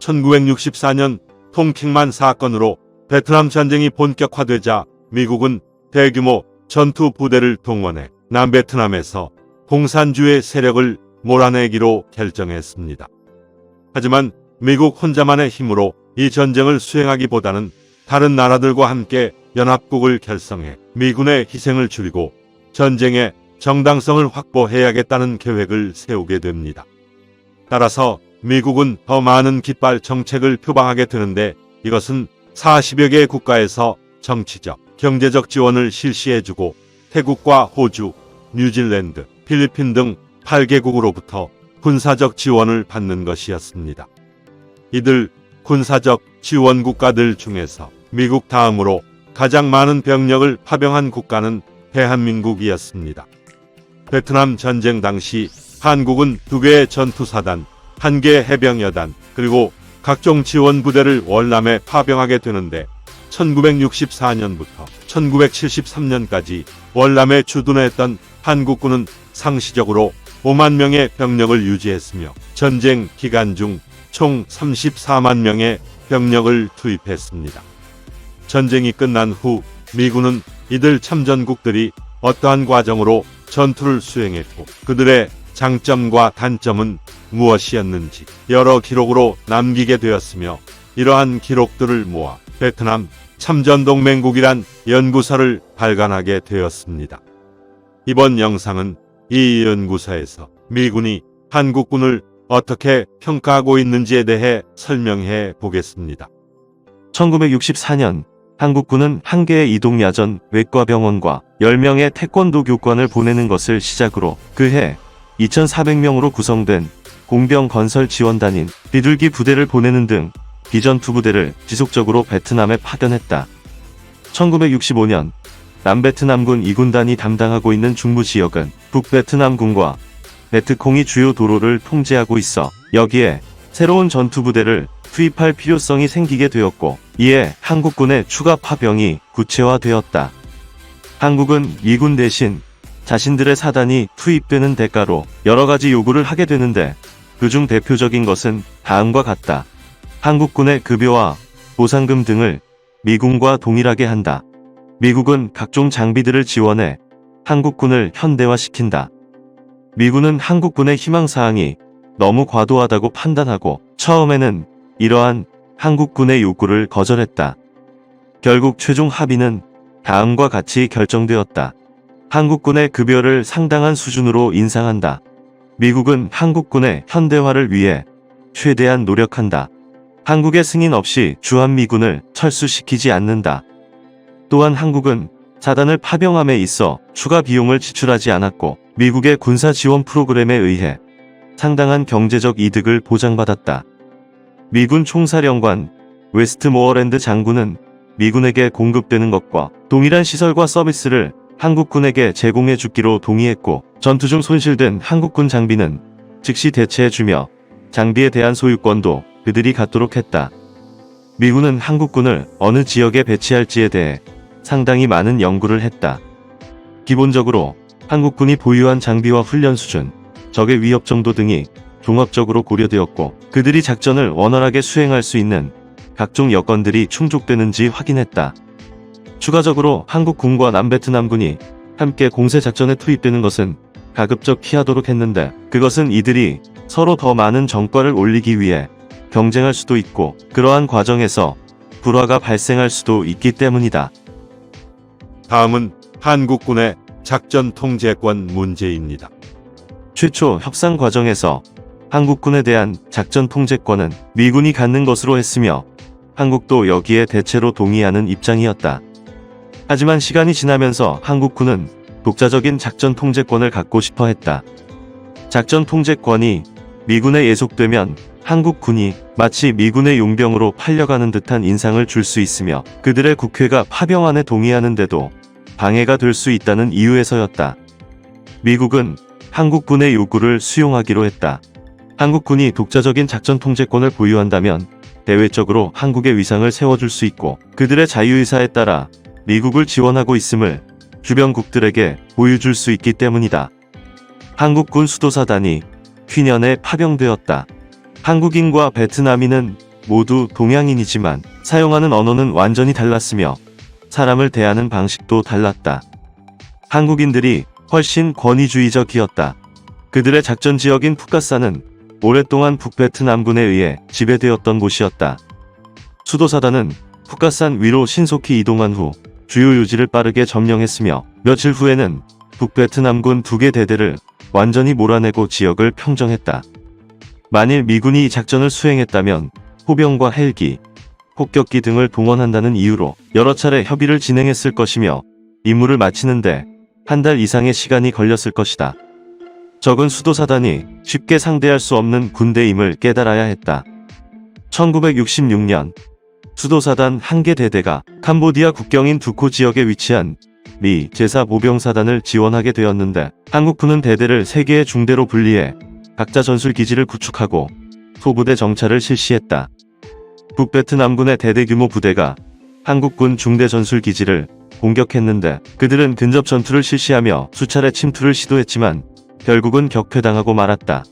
1964년 통킹만 사건으로 베트남 전쟁이 본격화되자 미국은 대규모 전투 부대를 동원해 남베트남에서 공산주의 세력을 몰아내기로 결정했습니다. 하지만 미국 혼자만의 힘으로 이 전쟁을 수행하기보다는 다른 나라들과 함께 연합국을 결성해 미군의 희생을 줄이고 전쟁의 정당성을 확보해야겠다는 계획을 세우게 됩니다. 따라서 미국은 더 많은 깃발 정책을 표방하게 되는데, 이것은 40여 개의 국가에서 정치적, 경제적 지원을 실시해주고 태국과 호주, 뉴질랜드, 필리핀 등 8개국으로부터 군사적 지원을 받는 것이었습니다. 이들 군사적 지원 국가들 중에서 미국 다음으로 가장 많은 병력을 파병한 국가는 대한민국이었습니다. 베트남 전쟁 당시 한국은 2개의 전투사단, 1개의 해병여단, 그리고 각종 지원 부대를 월남에 파병하게 되는데 1964년부터 1973년까지 월남에 주둔했던 한국군은 상시적으로 5만 명의 병력을 유지했으며 전쟁 기간 중 총 34만 명의 병력을 투입했습니다. 전쟁이 끝난 후 미군은 이들 참전국들이 어떠한 과정으로 전투를 수행했고 그들의 장점과 단점은 무엇이었는지 여러 기록으로 남기게 되었으며, 이러한 기록들을 모아 베트남 참전동맹국이란 연구서를 발간하게 되었습니다. 이번 영상은 이 연구서에서 미군이 한국군을 어떻게 평가하고 있는지에 대해 설명해 보겠습니다. 1964년 한국군은 1개의 이동야전 외과병원과 10명의 태권도 교관을 보내는 것을 시작으로 그해 2,400명으로 구성된 공병 건설 지원단인 비둘기 부대를 보내는 등 비전투 부대를 지속적으로 베트남에 파견했다. 1965년 남베트남군 2군단이 담당하고 있는 중부 지역은 북베트남군과 베트콩이 주요 도로를 통제하고 있어 여기에 새로운 전투부대를 투입할 필요성이 생기게 되었고, 이에 한국군의 추가 파병이 구체화되었다. 한국은 2군 대신 자신들의 사단이 투입되는 대가로 여러 가지 요구를 하게 되는데, 그중 대표적인 것은 다음과 같다. 한국군의 급여와 보상금 등을 미군과 동일하게 한다. 미국은 각종 장비들을 지원해 한국군을 현대화시킨다. 미군은 한국군의 희망사항이 너무 과도하다고 판단하고 처음에는 이러한 한국군의 요구를 거절했다. 결국 최종 합의는 다음과 같이 결정되었다. 한국군의 급여를 상당한 수준으로 인상한다. 미국은 한국군의 현대화를 위해 최대한 노력한다. 한국의 승인 없이 주한미군을 철수시키지 않는다. 또한 한국은 사단을 파병함에 있어 추가 비용을 지출하지 않았고 미국의 군사 지원 프로그램에 의해 상당한 경제적 이득을 보장받았다. 미군 총사령관 웨스트모어랜드 장군은 미군에게 공급되는 것과 동일한 시설과 서비스를 한국군에게 제공해 주기로 동의했고, 전투 중 손실된 한국군 장비는 즉시 대체해주며 장비에 대한 소유권도 그들이 갖도록 했다. 미군은 한국군을 어느 지역에 배치할지에 대해 상당히 많은 연구를 했다. 기본적으로 한국군이 보유한 장비와 훈련 수준, 적의 위협 정도 등이 종합적으로 고려되었고, 그들이 작전을 원활하게 수행할 수 있는 각종 여건들이 충족되는지 확인했다. 추가적으로 한국군과 남베트남군이 함께 공세작전에 투입되는 것은 가급적 피하도록 했는데, 그것은 이들이 서로 더 많은 정과를 올리기 위해 경쟁할 수도 있고 그러한 과정에서 불화가 발생할 수도 있기 때문이다. 다음은 한국군의 작전 통제권 문제입니다. 최초 협상 과정에서 한국군에 대한 작전 통제권은 미군이 갖는 것으로 했으며 한국도 여기에 대체로 동의하는 입장이었다. 하지만 시간이 지나면서 한국군은 독자적인 작전 통제권을 갖고 싶어 했다. 작전 통제권이 미군에 예속되면 한국군이 마치 미군의 용병으로 팔려가는 듯한 인상을 줄 수 있으며 그들의 국회가 파병안에 동의하는데도 방해가 될 수 있다는 이유에서였다. 미국은 한국군의 요구를 수용하기로 했다. 한국군이 독자적인 작전 통제권을 보유한다면 대외적으로 한국의 위상을 세워줄 수 있고 그들의 자유의사에 따라 미국을 지원하고 있음을 주변국들에게 보여줄 수 있기 때문이다. 한국군 수도사단이 휘년에 파병되었다. 한국인과 베트남인은 모두 동양인이지만 사용하는 언어는 완전히 달랐으며 사람을 대하는 방식도 달랐다. 한국인들이 훨씬 권위주의적이었다. 그들의 작전 지역인 푸카사는 오랫동안 북베트남군에 의해 지배되었던 곳이었다. 수도사단은 푸카산 위로 신속히 이동한 후 주요 요지를 빠르게 점령했으며 며칠 후에는 북베트남군 2개 대대를 완전히 몰아내고 지역을 평정했다. 만일 미군이 이 작전을 수행했다면 포병과 헬기, 폭격기 등을 동원한다는 이유로 여러 차례 협의를 진행했을 것이며 임무를 마치는데 한 달 이상의 시간이 걸렸을 것이다. 적은 수도사단이 쉽게 상대할 수 없는 군대임을 깨달아야 했다. 1966년 수도사단 1개 대대가 캄보디아 국경인 두코 지역에 위치한 미 제4보병사단을 지원하게 되었는데 한국군은 대대를 3개의 중대로 분리해 각자 전술기지를 구축하고 소부대 정찰을 실시했다. 북베트남군의 대대 규모 부대가 한국군 중대 전술기지를 공격했는데 그들은 근접 전투를 실시하며 수차례 침투를 시도했지만 결국은 격퇴당하고 말았다.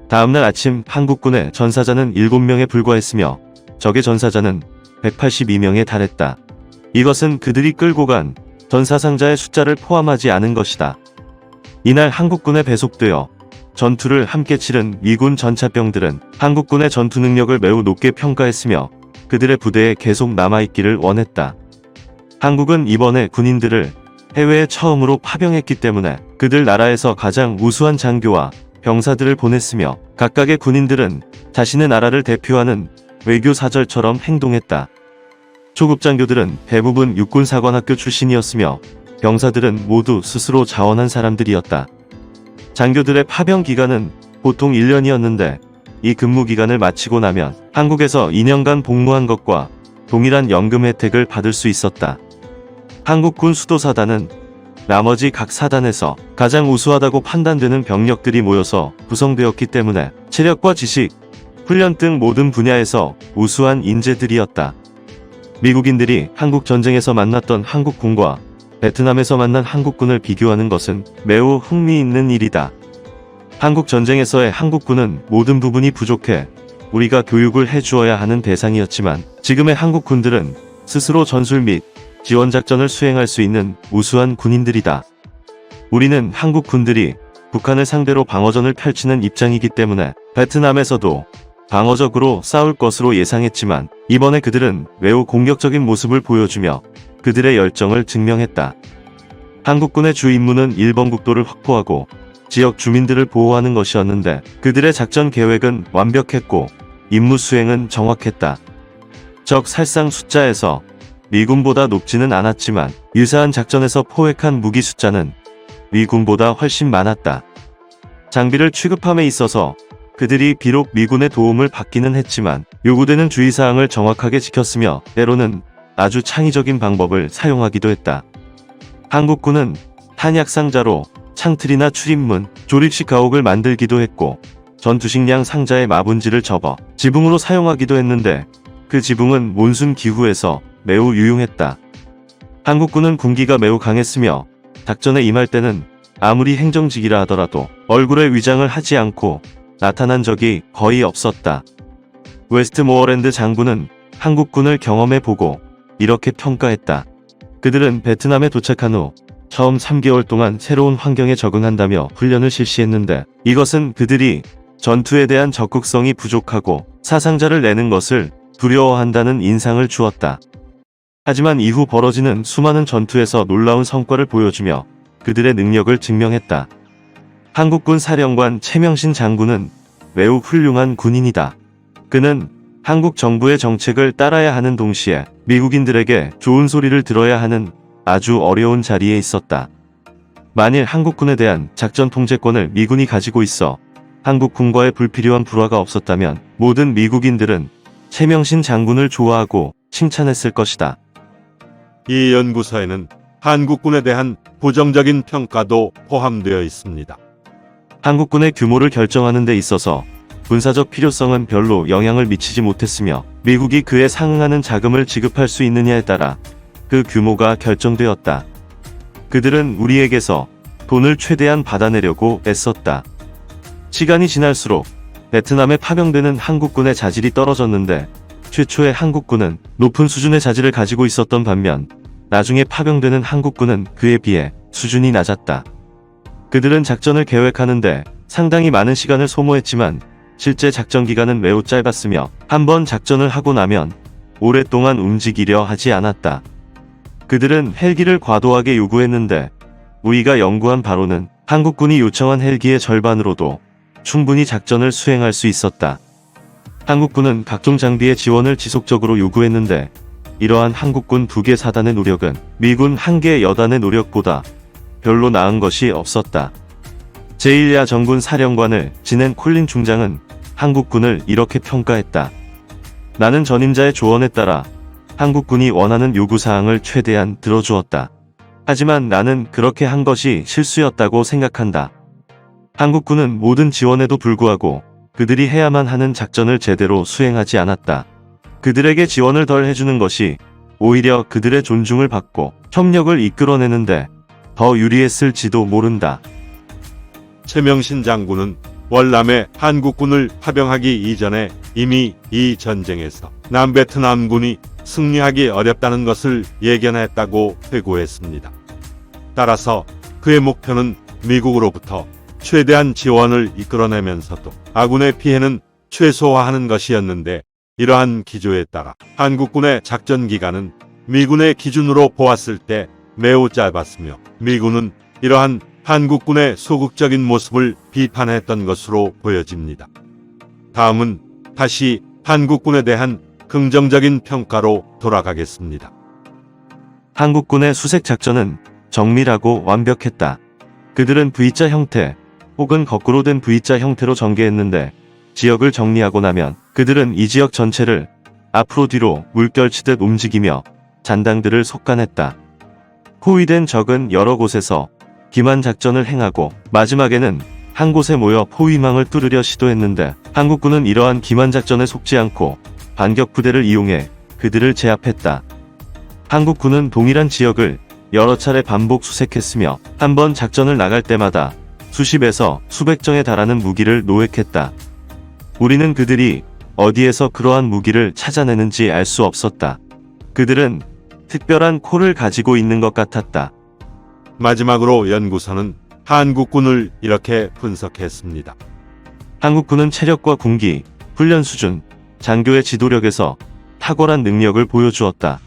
다음날 아침 한국군의 전사자는 7명에 불과했으며 적의 전사자는 182명에 달했다. 이것은 그들이 끌고 간 전사상자의 숫자를 포함하지 않은 것이다. 이날 한국군에 배속되어 전투를 함께 치른 미군 전차병들은 한국군의 전투 능력을 매우 높게 평가했으며 그들의 부대에 계속 남아있기를 원했다. 한국은 이번에 군인들을 해외에 처음으로 파병했기 때문에 그들 나라에서 가장 우수한 장교와 병사들을 보냈으며 각각의 군인들은 자신의 나라를 대표하는 외교사절처럼 행동했다. 초급 장교들은 대부분 육군사관학교 출신이었으며 병사들은 모두 스스로 자원한 사람들이었다. 장교들의 파병 기간은 보통 1년이었는데 이 근무 기간을 마치고 나면 한국에서 2년간 복무한 것과 동일한 연금 혜택을 받을 수 있었다. 한국군 수도사단은 나머지 각 사단에서 가장 우수하다고 판단되는 병력들이 모여서 구성되었기 때문에 체력과 지식, 훈련 등 모든 분야에서 우수한 인재들이었다. 미국인들이 한국 전쟁에서 만났던 한국군과 베트남에서 만난 한국군을 비교하는 것은 매우 흥미있는 일이다. 한국 전쟁에서의 한국군은 모든 부분이 부족해 우리가 교육을 해주어야 하는 대상이었지만 지금의 한국군들은 스스로 전술 및 지원작전을 수행할 수 있는 우수한 군인들이다. 우리는 한국 군들이 북한을 상대로 방어전을 펼치는 입장이기 때문에 베트남에서도 방어적으로 싸울 것으로 예상했지만 이번에 그들은 매우 공격적인 모습을 보여주며 그들의 열정을 증명했다. 한국군의 주 임무는 일본 국도를 확보하고 지역 주민들을 보호하는 것이었는데 그들의 작전 계획은 완벽했고 임무 수행은 정확했다. 적 살상 숫자에서 미군보다 높지는 않았지만 유사한 작전에서 포획한 무기 숫자는 미군보다 훨씬 많았다. 장비를 취급함에 있어서 그들이 비록 미군의 도움을 받기는 했지만 요구되는 주의사항을 정확하게 지켰으며 때로는 아주 창의적인 방법을 사용하기도 했다. 한국군은 탄약상자로 창틀이나 출입문, 조립식 가옥을 만들기도 했고 전투식량 상자에 마분지를 접어 지붕으로 사용하기도 했는데 그 지붕은 몬순 기후에서 매우 유용했다. 한국군은 군기가 매우 강했으며 작전에 임할 때는 아무리 행정직이라 하더라도 얼굴에 위장을 하지 않고 나타난 적이 거의 없었다. 웨스트모어랜드 장군은 한국군을 경험해보고 이렇게 평가했다. 그들은 베트남에 도착한 후 처음 3개월 동안 새로운 환경에 적응한다며 훈련을 실시했는데 이것은 그들이 전투에 대한 적극성이 부족하고 사상자를 내는 것을 두려워한다는 인상을 주었다. 하지만 이후 벌어지는 수많은 전투에서 놀라운 성과를 보여주며 그들의 능력을 증명했다. 한국군 사령관 최명신 장군은 매우 훌륭한 군인이다. 그는 한국 정부의 정책을 따라야 하는 동시에 미국인들에게 좋은 소리를 들어야 하는 아주 어려운 자리에 있었다. 만일 한국군에 대한 작전 통제권을 미군이 가지고 있어 한국군과의 불필요한 불화가 없었다면 모든 미국인들은 최명신 장군을 좋아하고 칭찬했을 것이다. 이 연구서에는 한국군에 대한 부정적인 평가도 포함되어 있습니다. 한국군의 규모를 결정하는 데 있어서 군사적 필요성은 별로 영향을 미치지 못했으며 미국이 그에 상응하는 자금을 지급할 수 있느냐에 따라 그 규모가 결정되었다. 그들은 우리에게서 돈을 최대한 받아내려고 애썼다. 시간이 지날수록 베트남에 파병되는 한국군의 자질이 떨어졌는데 최초의 한국군은 높은 수준의 자질을 가지고 있었던 반면 나중에 파병되는 한국군은 그에 비해 수준이 낮았다. 그들은 작전을 계획하는데 상당히 많은 시간을 소모했지만 실제 작전 기간은 매우 짧았으며 한번 작전을 하고 나면 오랫동안 움직이려 하지 않았다. 그들은 헬기를 과도하게 요구했는데 우리가 연구한 바로는 한국군이 요청한 헬기의 절반으로도 충분히 작전을 수행할 수 있었다. 한국군은 각종 장비의 지원을 지속적으로 요구했는데 이러한 한국군 2개 사단의 노력은 미군 1개 여단의 노력보다 별로 나은 것이 없었다. 제1야 정군 사령관을 지낸 콜린 중장은 한국군을 이렇게 평가했다. 나는 전임자의 조언에 따라 한국군이 원하는 요구사항을 최대한 들어주었다. 하지만 나는 그렇게 한 것이 실수였다고 생각한다. 한국군은 모든 지원에도 불구하고 그들이 해야만 하는 작전을 제대로 수행하지 않았다. 그들에게 지원을 덜 해주는 것이 오히려 그들의 존중을 받고 협력을 이끌어내는데 더 유리했을지도 모른다. 최명신 장군은 월남에 한국군을 파병하기 이전에 이미 이 전쟁에서 남베트남군이 승리하기 어렵다는 것을 예견했다고 회고했습니다. 따라서 그의 목표는 미국으로부터 최대한 지원을 이끌어내면서도 아군의 피해는 최소화하는 것이었는데 이러한 기조에 따라 한국군의 작전 기간은 미군의 기준으로 보았을 때 매우 짧았으며 미군은 이러한 한국군의 소극적인 모습을 비판했던 것으로 보여집니다. 다음은 다시 한국군에 대한 긍정적인 평가로 돌아가겠습니다. 한국군의 수색 작전은 정밀하고 완벽했다. 그들은 V자 형태 혹은 거꾸로 된 V자 형태로 전개했는데 지역을 정리하고 나면 그들은 이 지역 전체를 앞으로 뒤로 물결치듯 움직이며 잔당들을 속간했다. 포위된 적은 여러 곳에서 기만 작전을 행하고 마지막에는 한 곳에 모여 포위망을 뚫으려 시도했는데 한국군은 이러한 기만 작전에 속지 않고 반격 부대를 이용해 그들을 제압했다. 한국군은 동일한 지역을 여러 차례 반복 수색했으며 한 번 작전을 나갈 때마다 수십에서 수백 정에 달하는 무기를 노획했다. 우리는 그들이 어디에서 그러한 무기를 찾아내는지 알 수 없었다. 그들은 특별한 코를 가지고 있는 것 같았다. 마지막으로 연구소는 한국군을 이렇게 분석했습니다. 한국군은 체력과 군기, 훈련 수준, 장교의 지도력에서 탁월한 능력을 보여주었다.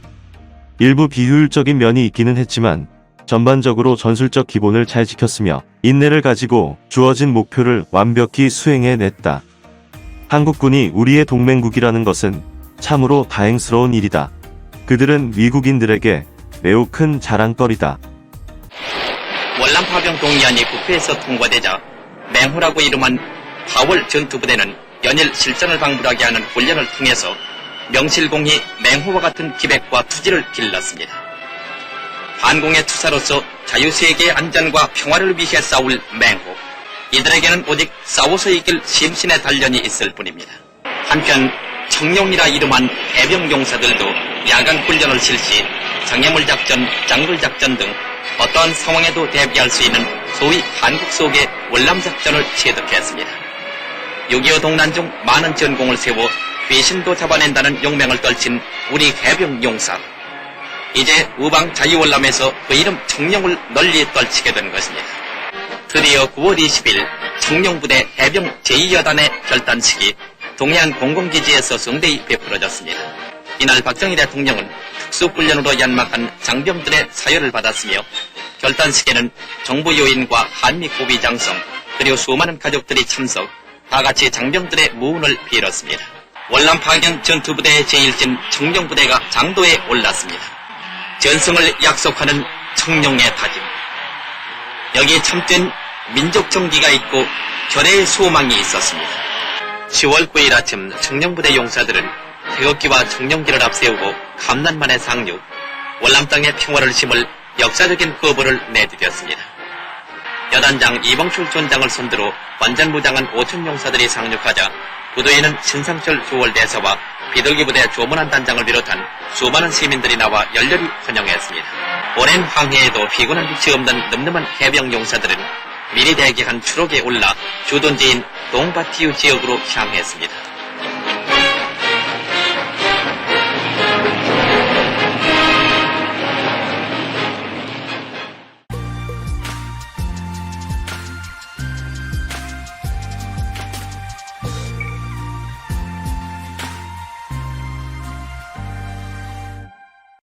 일부 비효율적인 면이 있기는 했지만 전반적으로 전술적 기본을 잘 지켰으며 인내를 가지고 주어진 목표를 완벽히 수행해냈다. 한국군이 우리의 동맹국이라는 것은 참으로 다행스러운 일이다. 그들은 미국인들에게 매우 큰 자랑거리다. 월남 파병 동의안이 국회에서 통과되자 맹호라고 이름한 4월 전투부대는 연일 실전을 방불하게 하는 훈련을 통해서 명실공히 맹호와 같은 기백과 투지를 길렀습니다. 반공의 투사로서 자유세계의 안전과 평화를 위해 싸울 맹호. 이들에게는 오직 싸워서 이길 심신의 단련이 있을 뿐입니다. 한편 청룡이라 이름한 해병용사들도 야간 훈련을 실시 장애물 작전, 장굴 작전 등 어떠한 상황에도 대비할 수 있는 소위 한국 속의 월남 작전을 체득했습니다. 6.25 동란 중 많은 전공을 세워 귀신도 잡아낸다는 용맹을 떨친 우리 해병용사. 이제 우방 자유월남에서 그 이름 청룡을 널리 떨치게 된 것입니다. 드디어 9월 20일 청룡부대 해병 제2여단의 결단식이 동해안 공공기지에서 성대히 베풀어졌습니다. 이날 박정희 대통령은 특수훈련으로 연막한 장병들의 사열을 받았으며 결단식에는 정부 요인과 한미 고비 장성 그리고 수많은 가족들이 참석 다같이 장병들의 무운을 빌었습니다. 월남 파견 전투부대의 제1진 청룡부대가 장도에 올랐습니다. 전승을 약속하는 청룡의 다짐. 여기에 참된 민족 정기가 있고 결의의 소망이 있었습니다. 10월 9일 아침 청룡부대 용사들은 태극기와 청룡기를 앞세우고 감난만의 상륙, 월남 땅의 평화를 심을 역사적인 거부를 내디뎠습니다. 여단장 이봉출 전장을 선두로 완전무장한 5천 용사들이 상륙하자 부두에는 신상철 주월대사와 비둘기부대 조문한 단장을 비롯한 수많은 시민들이 나와 열렬히 환영했습니다. 오랜 항해에도 피곤한 빛이 없는 늠름한 해병 용사들은 미리 대기한 추록에 올라 주둔지인 동바티유 지역으로 향했습니다.